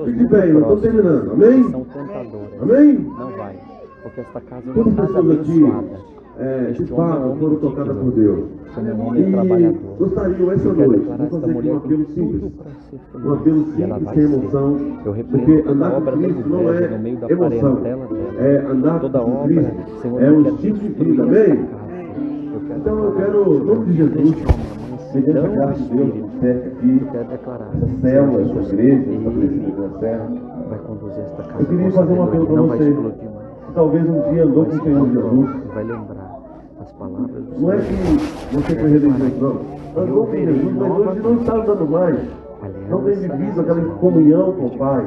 Fique de pé, não estou terminando. Amém? São tentadoras. Amém? Não vai, porque esta casa é Quantas uma casa pessoas aqui abençoada. de fato foram tocadas por Deus? Como um homem E trabalhador. gostariam essa Eu quero noite declarar de esta fazer aqui mulher um apelo com simples. tudo para ser Um apelo feliz. E ela simples, vai sem ser. emoção. Eu Porque repreendo toda andar obra com da Cristo não inveja é no meio da emoção. parentela dela. É andar Toda com obra, Cristo. Senhor, É eu um quero estilo de destruir vida. esta Amém? casa. Então eu quero, em nome de Jesus, mediante a graça de Deus, que cerca aqui, Eu quero declarar. essa célula, essa igreja, estabelecida na terra. Vai conduzir esta casa. Eu queria com fazer um apelo para sabedoria. Não vai você. explodir mais. Que talvez um dia andou com o Senhor Jesus. Vai lembrar as palavras do Não é Senhor. que você foi religioso, não. Andou com Jesus, mas hoje não está andando mais. Não tem vivido aquela comunhão com o Pai.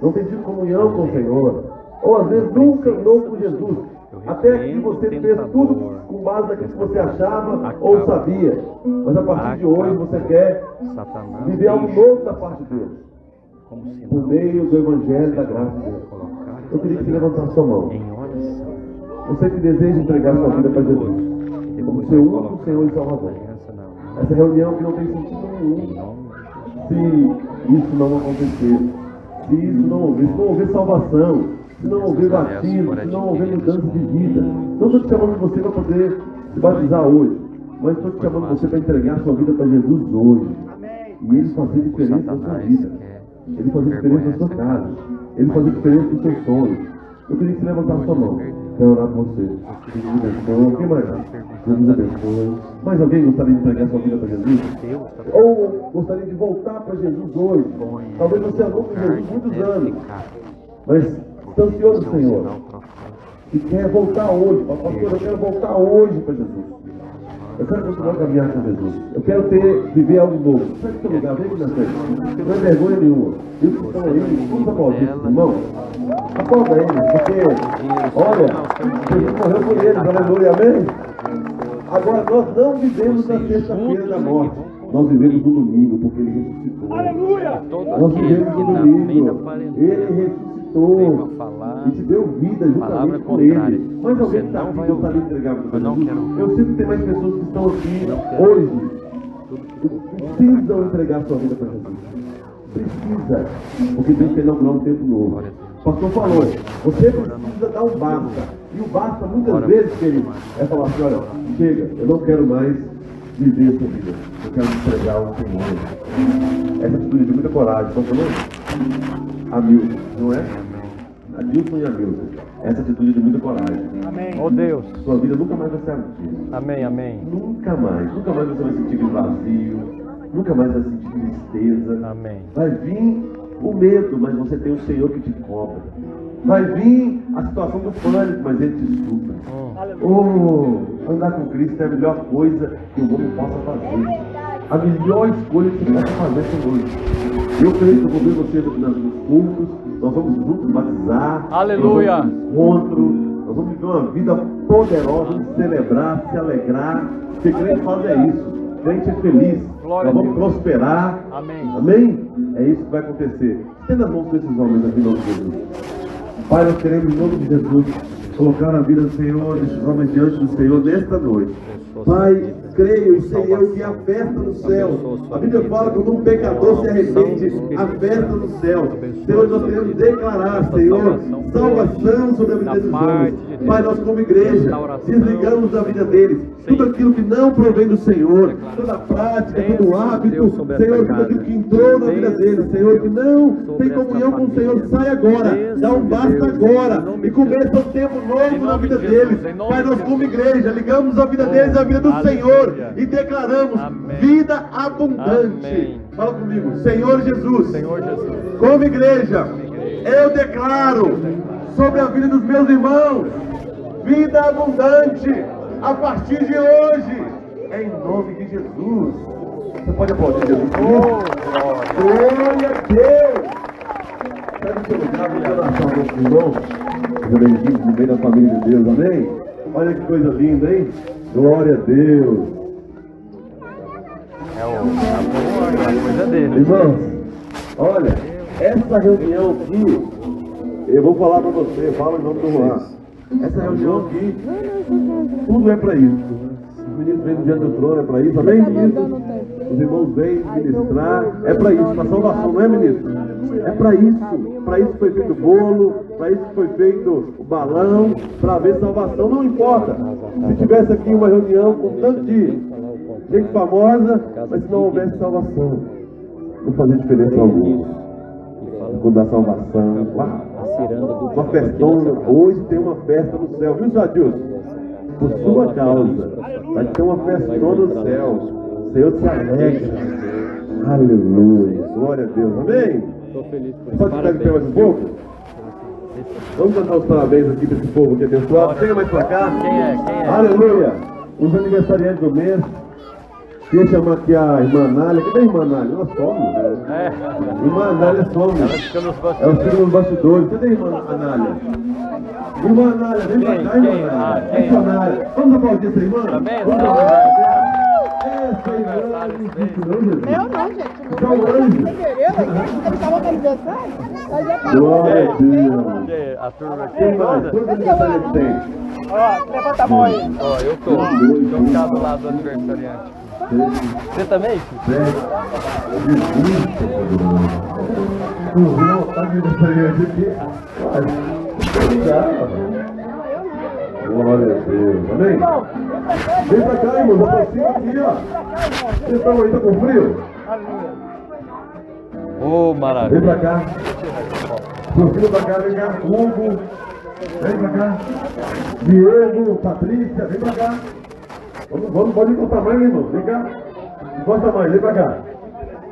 Não tem tido comunhão com o Senhor. Ou às vezes nunca andou com Jesus. Até que você fez tudo com base naquilo que você achava ou sabia. Mas a partir de hoje você quer Satanás viver algo deixa novo da parte de Deus. como sinal Por meio do Evangelho da graça de Deus. colocar Eu queria que você levantasse sua mão. em oração. Você que deseja entregar sua vida para Jesus. E Como depois seu vai único colocar Senhor e Salvador. aliança na mão. Essa reunião que não tem sentido nenhum. Em nome de Jesus. Se isso não acontecer, se isso não houver, se não houver salvação, se não houver batismo, se não houver mudança de vida, não estou te chamando você para poder se batizar hoje, mas estou te chamando você para entregar sua vida para Jesus hoje. E Ele fazer O diferença na sua Satanás vida. quer Ele fazer diferença na sua casa. Ele fazer diferença nos seus sonhos. Eu queria que você levantasse a sua mão. Quero orar com você. Jesus abençoe. Quem mais? Jesus abençoe. Mais alguém gostaria de entregar sua vida para Jesus? Ou gostaria de voltar para Jesus hoje? Talvez você amou com Jesus muitos anos, mas está ansioso do Senhor. E quer voltar hoje. Pastor, eu quero voltar hoje para Jesus. Eu quero continuar a caminhar com Jesus. Eu quero viver algo novo. Sai do seu lugar, vem aqui na frente. Não é vergonha nenhuma. E os que estão aí, vamos aplaudir esses irmãos. Aplauda eles, porque, olha, Jesus morreu por eles, aleluia, amém? Agora, nós não vivemos na sexta-feira da morte. Nós vivemos no domingo, porque Ele ressuscitou. Aleluia! Nós vivemos no domingo. Ele ressuscitou e te deu vida juntamente com Ele. Mas alguém está aqui que gostaria de entregar para Jesus? Eu sei que tem mais pessoas que estão aqui hoje precisam entregar sua vida para Jesus. Precisa, porque Deus quer inaugurar um tempo novo. O pastor falou, você precisa dar um basta. E o basta, muitas vezes, querido, é falar assim, olha, chega, eu não quero mais viver essa vida. Eu quero me entregar ao Senhor. Essa atitude de muita coragem. Estão falando? Hamilton, não é? Adilson e Hamilton. Essa atitude de muita coragem. Amém. Oh Deus. Sua vida nunca mais vai ser a mesma. Amém, amém. Nunca mais. Nunca mais você vai sentir vazio. Nunca mais vai sentir tristeza. Amém. Vai vir o medo, mas você tem o Senhor que te cobra. Vai vir a situação do pânico, mas Ele te supra. Andar com Cristo é a melhor coisa que o homem possa fazer. A melhor escolha que você possa fazer hoje. Eu creio que eu vou ver vocês aqui nos cultos. Nós vamos juntos batizar. Aleluia! Nós vamos encontro. Nós vamos viver uma vida poderosa, vamos celebrar, se alegrar. Porque crente faz é isso. Crente é feliz. Nós vamos prosperar. Amém. Amém? É isso que vai acontecer. Estenda as mãos para esses homens aqui em nome de Jesus. Pai, nós queremos, em nome de Jesus, colocar a vida do Senhor, desses homens diante do Senhor nesta noite. Pai, creio e sei eu que há festa no céu. A Bíblia fala que quando um pecador se arrepende, há festa no céu. Senhor, nós queremos declarar, Senhor, salvação sobre a vida desses homens. Pai, nós como igreja, desligamos da vida deles tudo aquilo que não provém do Senhor, toda a prática, todo o hábito, Senhor, tudo aquilo que entrou na vida deles, Senhor, que não tem comunhão com o Senhor, sai agora, dá um basta agora e começa um tempo novo na vida deles. Pai, nós como igreja, ligamos a vida deles à vida do Senhor e declaramos vida abundante. Fala comigo, Senhor Jesus, como igreja, eu declaro sobre a vida dos meus irmãos vida abundante a partir de hoje, em nome de Jesus. Você pode aplaudir Jesus? Glória a Deus! Pega o seu lugar, vem oração com os irmãos, os benditos no meio da família de Deus, amém? Olha que coisa linda, hein? Glória a Deus! É a coisa dele. Irmãos, olha, essa reunião aqui, eu vou falar para você, fala em nome do Juan. Essa reunião aqui, tudo é para isso. Os meninos vêm diante do trono, é para isso, amém, ministro? Os irmãos vêm ministrar, é para isso, para salvação, não é, ministro? É para isso foi feito o bolo, para isso foi feito o balão, para haver salvação, não importa. Se tivesse aqui uma reunião com tanto de gente famosa, mas se não houvesse salvação, não fazia diferença alguma. Quando dá salvação, uma festona, hoje tem uma festa no céu, viu, Sadilson? Por sua causa, vai ter uma festona no céu, o Senhor se alegra, aleluia, glória a Deus, amém? Pode ficar de pé mais um pouco? Vamos cantar os parabéns aqui para esse povo que é abençoado, chega mais para cá, Quem é? aleluia, os aniversariantes do mês. Queria chamar aqui a irmã Anália. Cadê a irmã Anália? Ela some. Irmã Anália some. Ela fica nos bastidores. Cadê a irmã Anália? Irmã Anália, vem pra cá, irmã Anália. Irmã Anália. Vamos aplaudir essa irmã? Vamos aplaudir essa irmã. Eu não, gente. Então, anjo. Ele estava com aniversário? Glória a Deus. A turma aqui Quem mais? toda. Quantos aniversariantes tem? Ó, levanta a mão aí. Ó, eu tô ficar do lado do aniversariante. Você também? Não, tá aniversariante aqui. Glória a Deus, amém? Vem pra cá, irmãos, aproxima aqui, ó. Vocês estão aí, tá com frio? Ô, Vem maravilha. pra cá. Profila pra cá, vem cá. Hugo. Vem pra cá. Diego, Patrícia, vem pra cá. Vamos, pode encostar mais, irmão. Vem cá. Encosta mais, vem pra cá.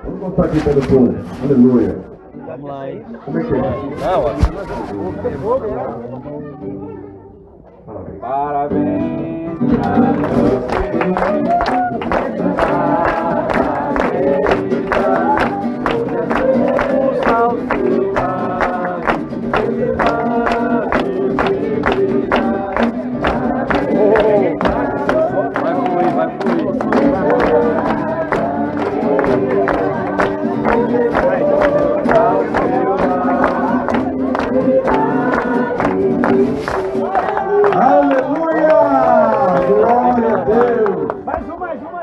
Vamos encostar aqui pelo povo. Aleluia. Vamos lá, hein? Como é que é? Não, ó. Parabéns. Vai fluir. Aleluia! Glória a Deus!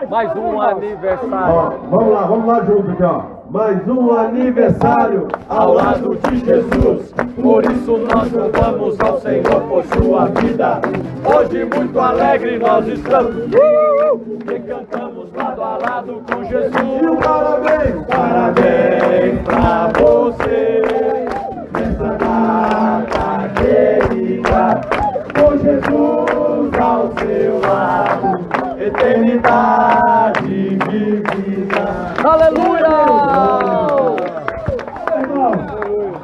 Mais um aniversário. Ó, vamos lá junto aqui, ó. Mais um aniversário Ao lado de Jesus, por isso nós louvamos ao Senhor por sua vida. Hoje muito alegre nós estamos, e cantamos lado a lado com E um Jesus. parabéns! Parabéns pra você, nessa data querida, com Jesus ao seu lado, eternidade vivida. Aleluia! Irmão,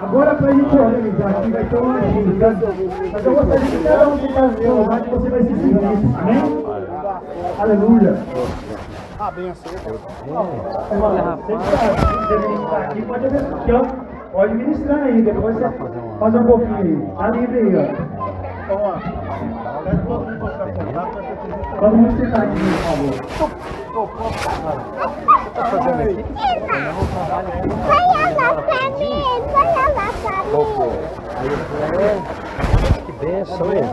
agora pra gente organizar aqui vai ter uma ajuda. Mas eu gostaria que cada um que está no seu lugar que você vai se seguir. Amém? Aleluia. Irmão, você ministrar aqui, pode ministrar aqui, ó. Pode ministrar aí, depois você faz um pouquinho aí. Tá livre aí, ó. Então, ó. Todo mundo sentar aqui, por favor. Vai lá pra mim, vai lá pra mim. Que bênção, hein?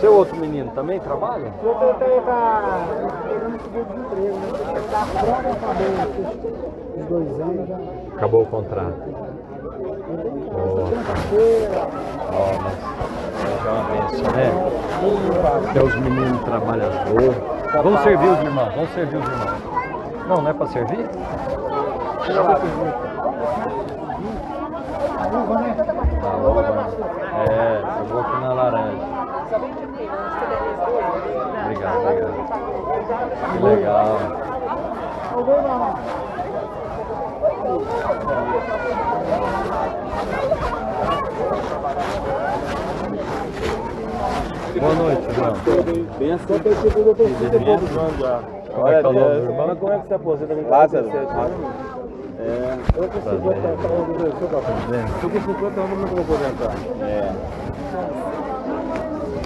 Seu outro menino também trabalha? Eu tô pegando seguro-desemprego, né? Tá pronto a saber os 2 anos já. Acabou o contrato. Mas é uma bênção, né? Tem os meninos trabalhadores. Vamos servir os irmãos, vamos servir os irmãos. Não, não é para servir? É, eu vou aqui na laranja. Obrigado, obrigado. Que legal. Boa noite, irmão. Benção ter sido o doutor Cid de poucos anos já. Como é que é o nome do irmão? Mas como é que você aposenta com 47 anos? Eu com 50 anos, eu com 50 anos não vou aposentar.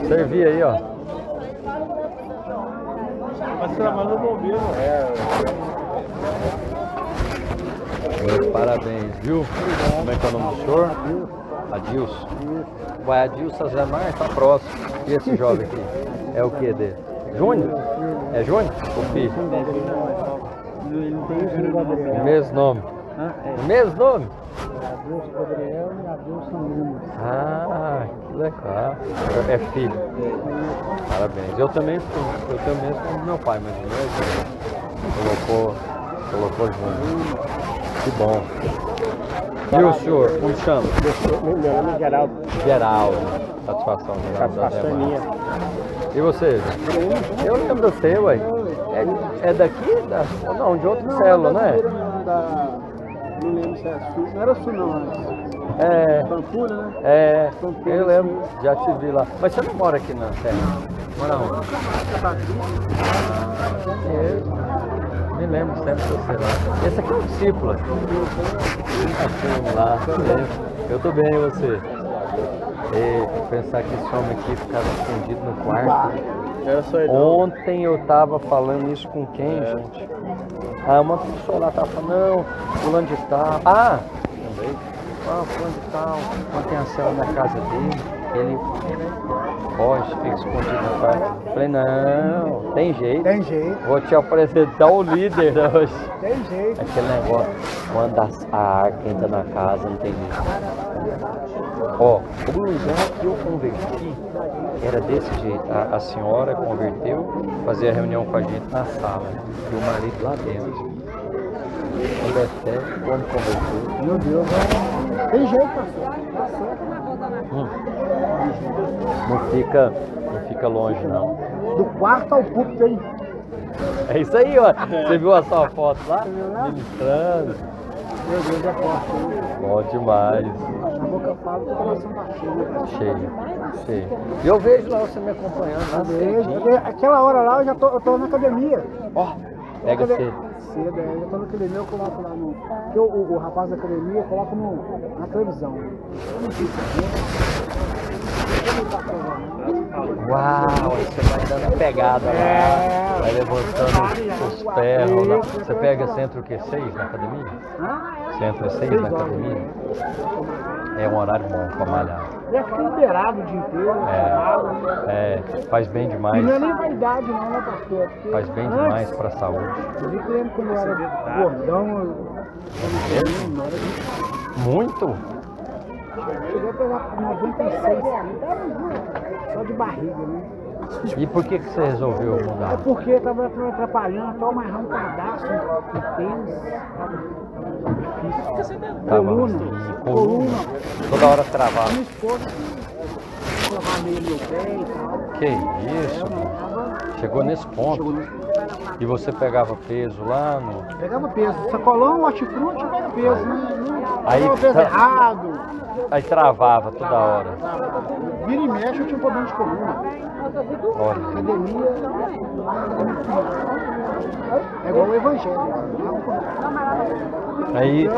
Servi aí, ó. Mas trabalha no bombeiro. Meus parabéns, viu? Como é que é o nome do senhor? Adilson. Vai, Adilson Zé Mar, tá próximo. E esse jovem aqui? É o que dele? Júnior? É Júnior? O filho? O mesmo nome? O mesmo nome? Adilson Gabriel e Adilson Nunes. Ah, que legal. É filho. Parabéns. Eu também tenho mesmo como meu pai, mas o meu colocou Júnior. Que bom. E o senhor, como chama? Meu nome é Geraldo. Geraldo. Satisfação, Geraldo. Satisfação minha. E você? Eu lembro de você, ué. É daqui? Não, de outra célula, né? Não lembro se era sul. Não era sul, não, antes. É. Pampulha, né? É, eu lembro, já te vi lá. Mas você não mora aqui na Serra? Mora onde? Me lembro sempre de você lá. Esse aqui é um discípulo. Vamos lá. Eu tô bem, e você? E pensar que esse homem aqui ficava escondido no quarto. Ontem eu tava falando isso com quem, gente? Ah, uma pessoa lá tava falando, não, fulano de tal. Ah, também. Ah, fulano de tal. Ontem a cela na casa dele, ele foge, fica escondido no quarto. Falei, não, tem jeito. Tem jeito. Vou te apresentar o líder hoje. Tem jeito. Aquele negócio, quando a arca entra na casa, não tem jeito. Ó, o lugar que eu converti era desse jeito. A senhora converteu, fazia reunião com a gente na sala, e o marido lá dentro. Quando é fé, como converter. Meu Deus, tem jeito, pastor. Tá certo. Não fica longe, não. Do quarto ao púlpito, hein? É isso aí, ó. Você viu a sua foto lá? Ministrando. Meu Deus, é forte, hein? Bom demais. Na boca fala que o coração tá cheio. Cheio. E eu vejo lá você me acompanhando lá cedinho. Aquela hora lá eu tô na academia. Ó, pega cedo. Cedo, eu tô na academia, eu coloco lá no. Porque o rapaz da academia coloca na televisão. Eu não fiz Uau, você vai dando a pegada lá, vai levantando os ferros lá. Você pega centro o quê? 6 na academia? Centro 6 na academia? É um horário bom pra malhar. Já fica liberado o dia inteiro. Faz bem demais. E não é nem vaidade não, né, pastor? Porque faz bem demais pra saúde. Eu vi que lembro quando eu era gordão, Muito? cheguei a pegar 96 quilos, só de barriga, né? E por que você resolveu É mudar? porque eu tava me atrapalhando, até amarrar um cadastro de tênis, difícil. Coluna. Toda hora travava. Minha esposa colocar meio no meu pé e tal. Que isso? Chegou nesse ponto. E você pegava peso lá no... Pegava peso, sacolão, hortifruti, pega peso, né? Aí Pegava peso errado. Aí travava toda hora. Vira e mexe, eu tinha um problema de coluna. Olha. Academia é igual o evangelho. Aí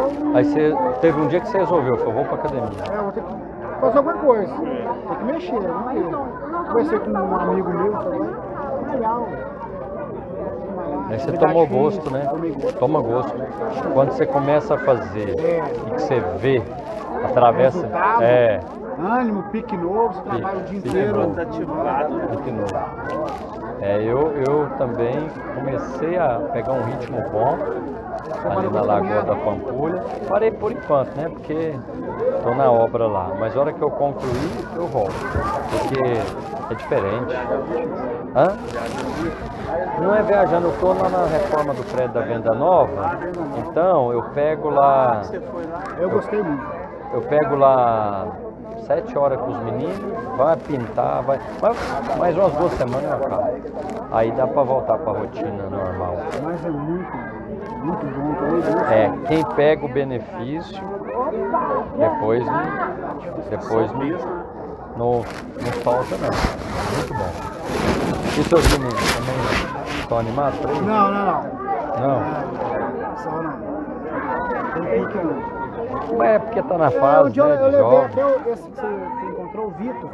você teve um dia que você resolveu, falou, vou pra academia. Vou ter que fazer alguma coisa. Tem que mexer, né? Conversei com um amigo meu, falei, legal. Aí você tomou gosto, né? Toma gosto. Quando você começa a fazer e que você vê, atravessa. Ânimo, pique novo, você trabalha o dia inteiro. Pique novo. Eu também comecei a pegar um ritmo bom ali na Lagoa da Pampulha. Parei por enquanto, né? Porque estou na obra lá. Mas a hora que eu concluir, eu volto. Porque é diferente. Hã? Não é viajando, eu estou na reforma do prédio da Venda Nova. Então eu pego lá. Eu gostei muito. Eu pego lá 7 horas com os meninos, vai pintar, mais umas 2 semanas eu acabo. Aí dá para voltar para a rotina normal. Mas é muito bom. Quem pega o benefício, depois não falta não. Muito bom. E seus meninos também estão animados para isso? Não. Não? Só não. Tem pique não. Mas é porque tá na fase, eu né, de levei jovem. até esse que você encontrou, o Vitor,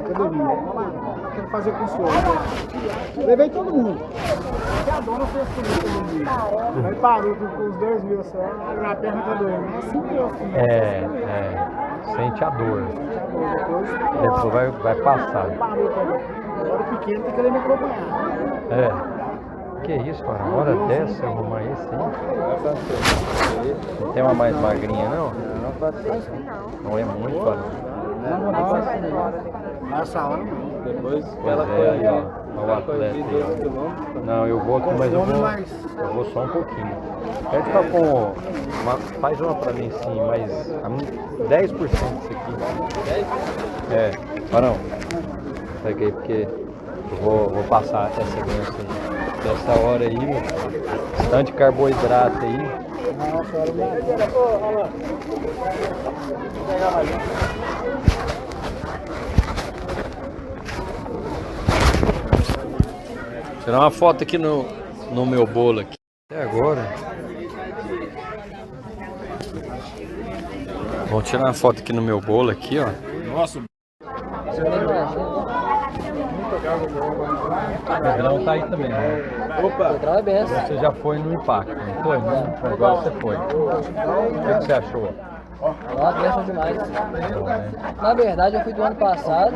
academia. Quero fazer com o senhor. Levei todo mundo. Até a dona fez comigo. Aí parou com os 2 mil só, a perna tá doendo. É assim mesmo. Sente a dor. Depois vai passar. Parou também. Agora o pequeno tem que querer me acompanhar. Que isso, cara? Uma hora dessa eu arrumar esse aí? Não tem uma mais magrinha, não? Não é muito, olha. Nessa hora não. Depois Aí, ó, o atleta aí. Não, eu vou aqui, mas eu vou só um pouquinho. Ele tá com faz uma pra mim sim, mas 10% disso aqui. Não. Peguei porque eu vou passar essa segurança aí. Dessa hora aí, meu. Tanto de carboidrato aí. Tirar uma foto aqui no meu bolo aqui. Até agora. Vamos tirar uma foto aqui no meu bolo aqui, ó. Nossa, O Pedrão tá aí também, né? opa! Pedrão é benção. Você já foi no impacto, não foi? Né? Agora você foi. O que você achou? Ó, benção demais. Na verdade, eu fui do ano passado,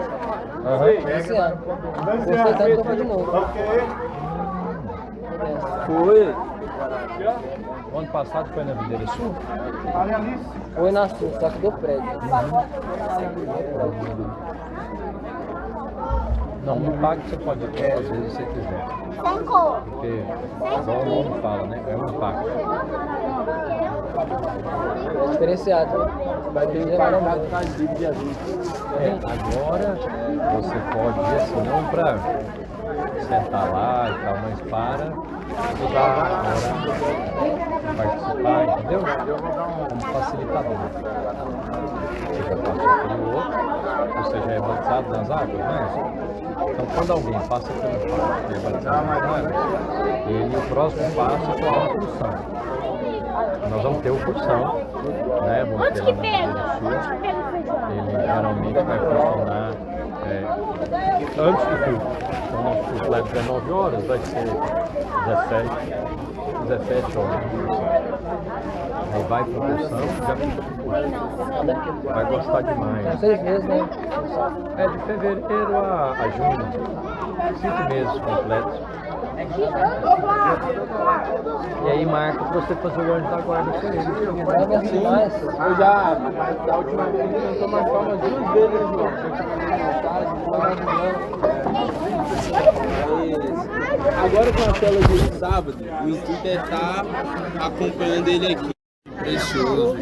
esse ano. Gostei tanto que eu fui de novo. Foi! O ano passado foi na Videira Sul? Foi na Sul, só que do prédio. Não, no pago você pode ir quantas vezes você quiser. Sem cor. Porque, igual o nome fala, né? É um pacto. Diferenciado. Vai ter Agora você pode ir assim, não para sentar lá e tal, mas para ajudar participar, entendeu? Como facilitador. Você já passou pelo outro, você já é batizado nas águas, não é? Então quando alguém passa pelo passo e é batizado nas águas, ele, o próximo passo é tomar uma porção. Nós vamos ter o porção, né? Vamos ter lá na Igreja do Sul. Ele geralmente vai funcionar antes do culto. Então nosso culto lá é 19 horas, vai ser 17 horas. Aí vai para a porção, já fica pro culto. Vai gostar demais. São 6 meses, né? É de fevereiro a junho. 5 meses completos. E aí marca pra você fazer o anjo da guarda com ele. Eu já, da última vez, ele tentou marcar umas 2 vezes, João. Agora com a tela de sábado, o intuito é estar acompanhando ele aqui. Precioso,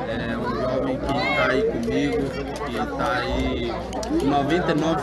é um jovem que está aí comigo, que está aí 99